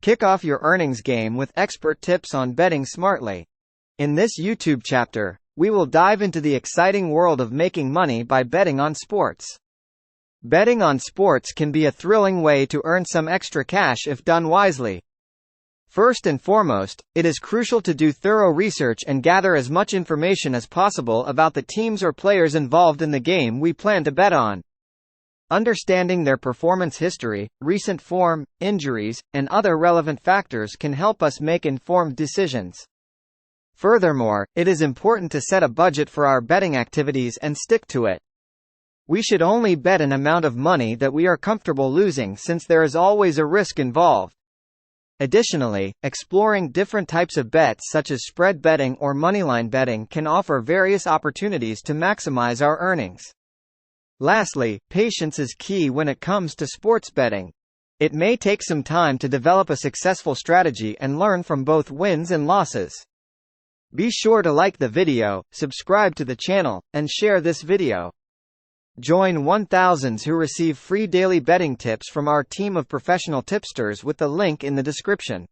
Kick off your earnings game with expert tips on betting smartly. In this YouTube chapter, we will dive into the exciting world of making money by betting on sports. Betting on sports can be a thrilling way to earn some extra cash if done wisely. First and foremost, it is crucial to do thorough research and gather as much information as possible about the teams or players involved in the game we plan to bet on. Understanding their performance history, recent form, injuries, and other relevant factors can help us make informed decisions. Furthermore, it is important to set a budget for our betting activities and stick to it. We should only bet an amount of money that we are comfortable losing, since there is always a risk involved. Additionally, exploring different types of bets such as spread betting or moneyline betting can offer various opportunities to maximize our earnings. Lastly, patience is key when it comes to sports betting. It may take some time to develop a successful strategy and learn from both wins and losses. Be sure to like the video, subscribe to the channel, and share this video. Join 1000s who receive free daily betting tips from our team of professional tipsters with the link in the description.